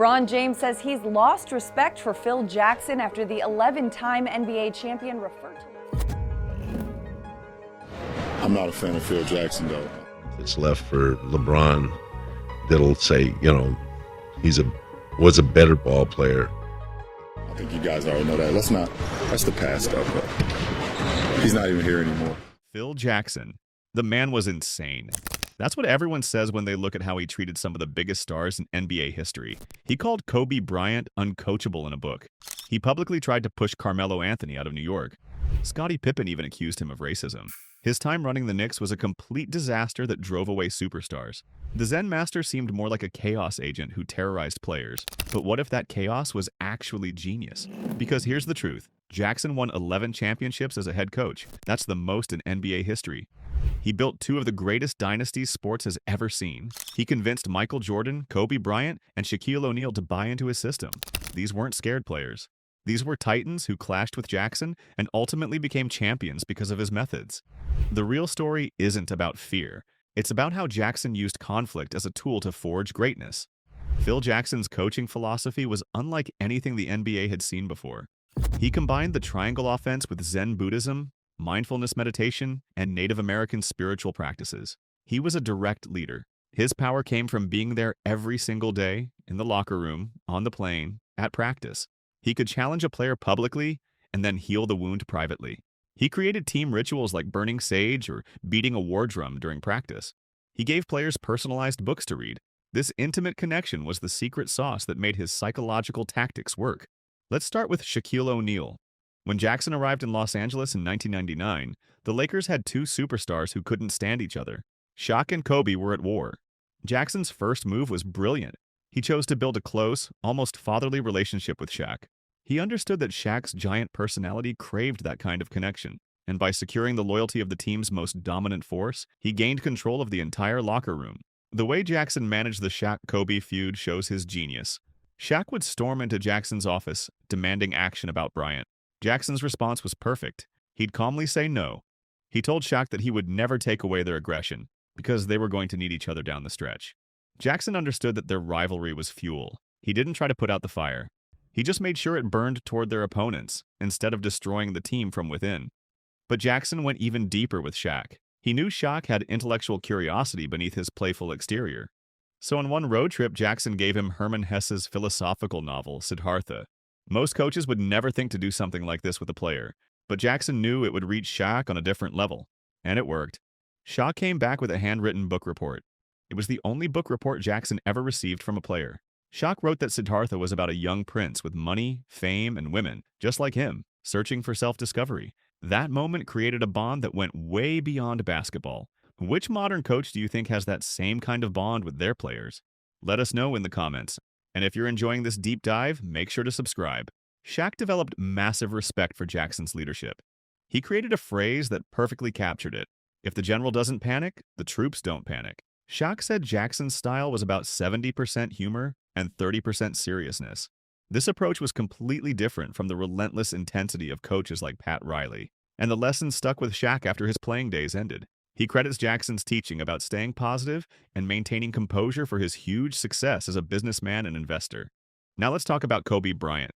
LeBron James says he's lost respect for Phil Jackson after the 11-time NBA champion referred to him. I'm not a fan of Phil Jackson, though. It's left for LeBron that'll say, was a better ball player. I think you guys already know that. That's the past stuff, but he's not even here anymore. Phil Jackson. The man was insane. That's what everyone says when they look at how he treated some of the biggest stars in NBA history. He called Kobe Bryant uncoachable in a book. He publicly tried to push Carmelo Anthony out of New York. Scottie Pippen even accused him of racism. His time running the Knicks was a complete disaster that drove away superstars. The Zen Master seemed more like a chaos agent who terrorized players. But what if that chaos was actually genius? Because here's the truth. Jackson won 11 championships as a head coach. That's the most in NBA history. He built two of the greatest dynasties sports has ever seen. He convinced Michael Jordan, Kobe Bryant, and Shaquille O'Neal to buy into his system. These weren't scared players. These were titans who clashed with Jackson and ultimately became champions because of his methods. The real story isn't about fear. It's about how Jackson used conflict as a tool to forge greatness. Phil Jackson's coaching philosophy was unlike anything the NBA had seen before. He combined the triangle offense with Zen Buddhism, mindfulness meditation, and Native American spiritual practices. He was a direct leader. His power came from being there every single day, in the locker room, on the plane, at practice. He could challenge a player publicly and then heal the wound privately. He created team rituals like burning sage or beating a war drum during practice. He gave players personalized books to read. This intimate connection was the secret sauce that made his psychological tactics work. Let's start with Shaquille O'Neal. When Jackson arrived in Los Angeles in 1999, the Lakers had two superstars who couldn't stand each other. Shaq and Kobe were at war. Jackson's first move was brilliant. He chose to build a close, almost fatherly relationship with Shaq. He understood that Shaq's giant personality craved that kind of connection, and by securing the loyalty of the team's most dominant force, he gained control of the entire locker room. The way Jackson managed the Shaq-Kobe feud shows his genius. Shaq would storm into Jackson's office, demanding action about Bryant. Jackson's response was perfect. He'd calmly say no. He told Shaq that he would never take away their aggression, because they were going to need each other down the stretch. Jackson understood that their rivalry was fuel. He didn't try to put out the fire. He just made sure it burned toward their opponents, instead of destroying the team from within. But Jackson went even deeper with Shaq. He knew Shaq had intellectual curiosity beneath his playful exterior. So on one road trip, Jackson gave him Hermann Hesse's philosophical novel, Siddhartha. Most coaches would never think to do something like this with a player, but Jackson knew it would reach Shaq on a different level. And it worked. Shaq came back with a handwritten book report. It was the only book report Jackson ever received from a player. Shaq wrote that Siddhartha was about a young prince with money, fame, and women, just like him, searching for self-discovery. That moment created a bond that went way beyond basketball. Which modern coach do you think has that same kind of bond with their players? Let us know in the comments. And if you're enjoying this deep dive, make sure to subscribe. Shaq developed massive respect for Jackson's leadership. He created a phrase that perfectly captured it. If the general doesn't panic, the troops don't panic. Shaq said Jackson's style was about 70% humor and 30% seriousness. This approach was completely different from the relentless intensity of coaches like Pat Riley, and the lesson stuck with Shaq after his playing days ended. He credits Jackson's teaching about staying positive and maintaining composure for his huge success as a businessman and investor. Now let's talk about Kobe Bryant.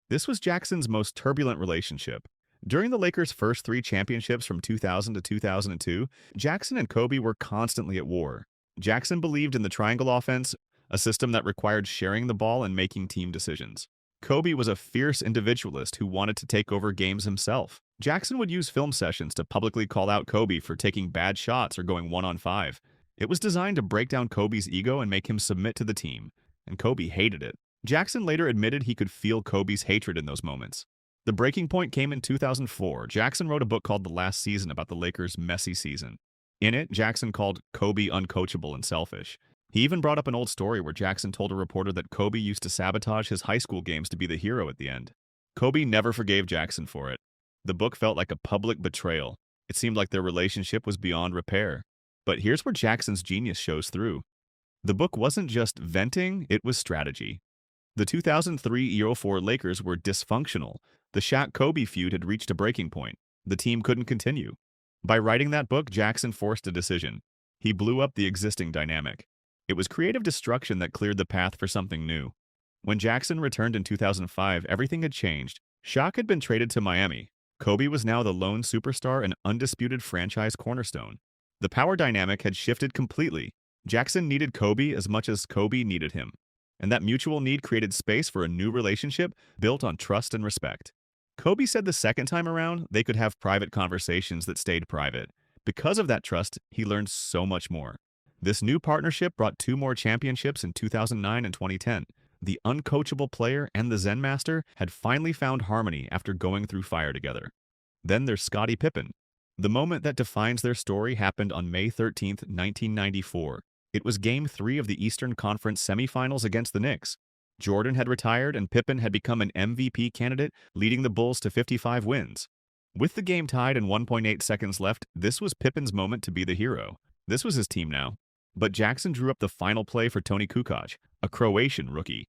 This was Jackson's most turbulent relationship. During the Lakers' first 3 championships from 2000 to 2002, Jackson and Kobe were constantly at war. Jackson believed in the triangle offense, a system that required sharing the ball and making team decisions. Kobe was a fierce individualist who wanted to take over games himself. Jackson would use film sessions to publicly call out Kobe for taking bad shots or going 1-on-5. It was designed to break down Kobe's ego and make him submit to the team, and Kobe hated it. Jackson later admitted he could feel Kobe's hatred in those moments. The breaking point came in 2004. Jackson wrote a book called The Last Season about the Lakers' messy season. In it, Jackson called Kobe uncoachable and selfish. He even brought up an old story where Jackson told a reporter that Kobe used to sabotage his high school games to be the hero at the end. Kobe never forgave Jackson for it. The book felt like a public betrayal. It seemed like their relationship was beyond repair. But here's where Jackson's genius shows through. The book wasn't just venting, it was strategy. The 2003-04 Lakers were dysfunctional. The Shaq-Kobe feud had reached a breaking point. The team couldn't continue. By writing that book, Jackson forced a decision. He blew up the existing dynamic. It was creative destruction that cleared the path for something new. When Jackson returned in 2005, everything had changed. Shaq had been traded to Miami. Kobe was now the lone superstar and undisputed franchise cornerstone. The power dynamic had shifted completely. Jackson needed Kobe as much as Kobe needed him. And that mutual need created space for a new relationship built on trust and respect. Kobe said the second time around, they could have private conversations that stayed private. Because of that trust, he learned so much more. This new partnership brought 2 more championships in 2009 and 2010. The uncoachable player and the Zen Master had finally found harmony after going through fire together. Then there's Scottie Pippen. The moment that defines their story happened on May 13, 1994. It was Game 3 of the Eastern Conference semifinals against the Knicks. Jordan had retired and Pippen had become an MVP candidate, leading the Bulls to 55 wins. With the game tied and 1.8 seconds left, this was Pippen's moment to be the hero. This was his team now. But Jackson drew up the final play for Toni Kukoc, a Croatian rookie.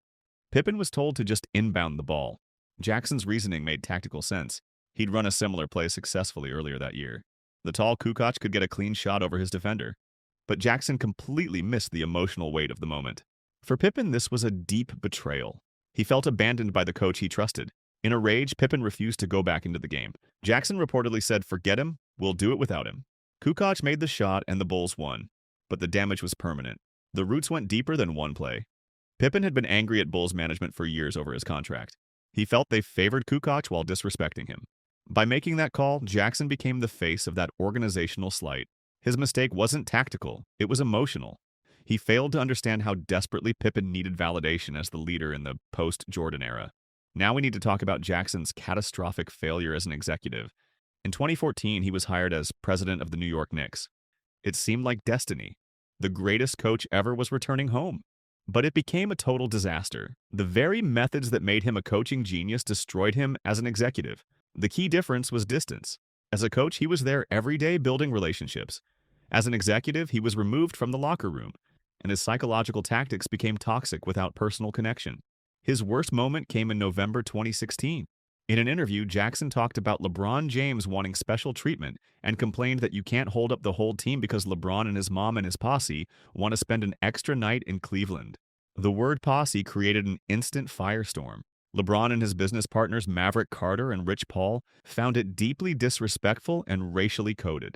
Pippen was told to just inbound the ball. Jackson's reasoning made tactical sense. He'd run a similar play successfully earlier that year. The tall Kukoc could get a clean shot over his defender. But Jackson completely missed the emotional weight of the moment. For Pippen, this was a deep betrayal. He felt abandoned by the coach he trusted. In a rage, Pippen refused to go back into the game. Jackson reportedly said, "Forget him, we'll do it without him." Kukoc made the shot and the Bulls won. But the damage was permanent. The roots went deeper than one play. Pippen had been angry at Bulls management for years over his contract. He felt they favored Kukoc while disrespecting him. By making that call, Jackson became the face of that organizational slight. His mistake wasn't tactical, it was emotional. He failed to understand how desperately Pippen needed validation as the leader in the post-Jordan era. Now we need to talk about Jackson's catastrophic failure as an executive. In 2014, he was hired as president of the New York Knicks. It seemed like destiny. The greatest coach ever was returning home. But it became a total disaster. The very methods that made him a coaching genius destroyed him as an executive. The key difference was distance. As a coach, he was there every day building relationships. As an executive, he was removed from the locker room, and his psychological tactics became toxic without personal connection. His worst moment came in November 2016. In an interview, Jackson talked about LeBron James wanting special treatment and complained that you can't hold up the whole team because LeBron and his mom and his posse want to spend an extra night in Cleveland. The word posse created an instant firestorm. LeBron and his business partners Maverick Carter and Rich Paul found it deeply disrespectful and racially coded.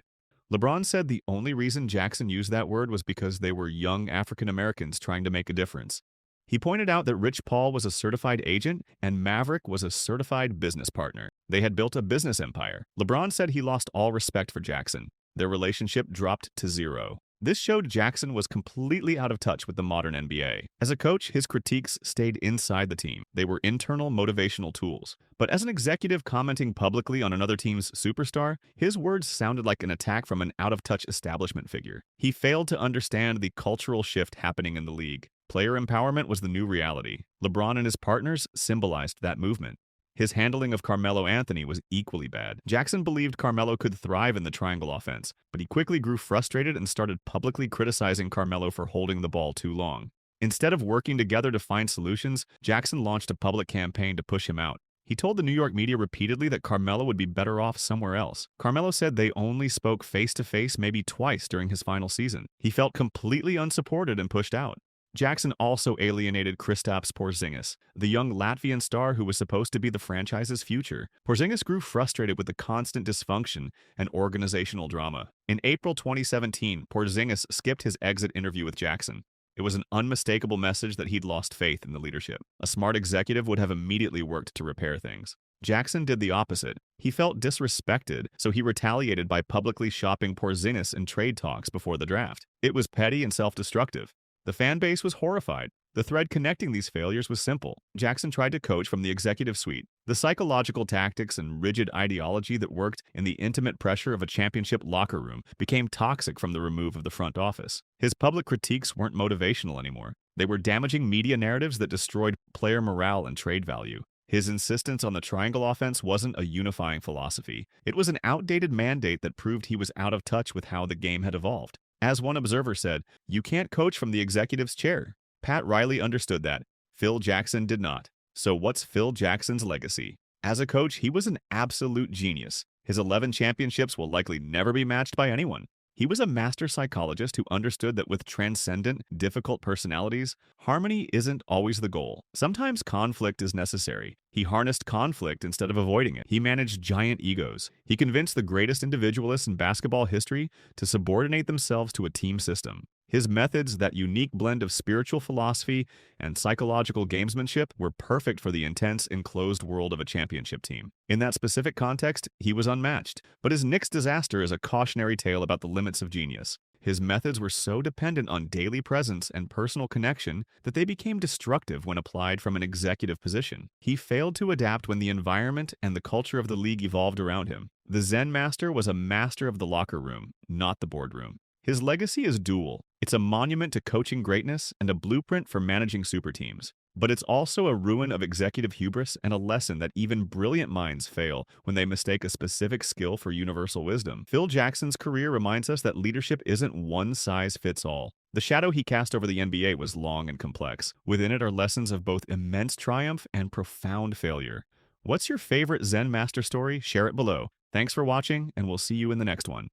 LeBron said the only reason Jackson used that word was because they were young African Americans trying to make a difference. He pointed out that Rich Paul was a certified agent and Maverick was a certified business partner. They had built a business empire. LeBron said he lost all respect for Jackson. Their relationship dropped to 0. This showed Jackson was completely out of touch with the modern NBA. As a coach, his critiques stayed inside the team. They were internal motivational tools. But as an executive commenting publicly on another team's superstar, his words sounded like an attack from an out-of-touch establishment figure. He failed to understand the cultural shift happening in the league. Player empowerment was the new reality. LeBron and his partners symbolized that movement. His handling of Carmelo Anthony was equally bad. Jackson believed Carmelo could thrive in the triangle offense, but he quickly grew frustrated and started publicly criticizing Carmelo for holding the ball too long. Instead of working together to find solutions, Jackson launched a public campaign to push him out. He told the New York media repeatedly that Carmelo would be better off somewhere else. Carmelo said they only spoke face-to-face maybe twice during his final season. He felt completely unsupported and pushed out. Jackson also alienated Kristaps Porzingis, the young Latvian star who was supposed to be the franchise's future. Porzingis grew frustrated with the constant dysfunction and organizational drama. In April 2017, Porzingis skipped his exit interview with Jackson. It was an unmistakable message that he'd lost faith in the leadership. A smart executive would have immediately worked to repair things. Jackson did the opposite. He felt disrespected, so he retaliated by publicly shopping Porzingis in trade talks before the draft. It was petty and self-destructive. The fan base was horrified. The thread connecting these failures was simple. Jackson tried to coach from the executive suite. The psychological tactics and rigid ideology that worked in the intimate pressure of a championship locker room became toxic from the remove of the front office. His public critiques weren't motivational anymore. They were damaging media narratives that destroyed player morale and trade value. His insistence on the triangle offense wasn't a unifying philosophy. It was an outdated mandate that proved he was out of touch with how the game had evolved. As one observer said, "You can't coach from the executive's chair." Pat Riley understood that. Phil Jackson did not. So what's Phil Jackson's legacy? As a coach, he was an absolute genius. His 11 championships will likely never be matched by anyone. He was a master psychologist who understood that with transcendent, difficult personalities, harmony isn't always the goal. Sometimes conflict is necessary. He harnessed conflict instead of avoiding it. He managed giant egos. He convinced the greatest individualists in basketball history to subordinate themselves to a team system. His methods, that unique blend of spiritual philosophy and psychological gamesmanship, were perfect for the intense, enclosed world of a championship team. In that specific context, he was unmatched. But his Knicks disaster is a cautionary tale about the limits of genius. His methods were so dependent on daily presence and personal connection that they became destructive when applied from an executive position. He failed to adapt when the environment and the culture of the league evolved around him. The Zen Master was a master of the locker room, not the boardroom. His legacy is dual. It's a monument to coaching greatness and a blueprint for managing super teams. But it's also a ruin of executive hubris and a lesson that even brilliant minds fail when they mistake a specific skill for universal wisdom. Phil Jackson's career reminds us that leadership isn't one size fits all. The shadow he cast over the NBA was long and complex. Within it are lessons of both immense triumph and profound failure. What's your favorite Zen Master story? Share it below. Thanks for watching, and we'll see you in the next one.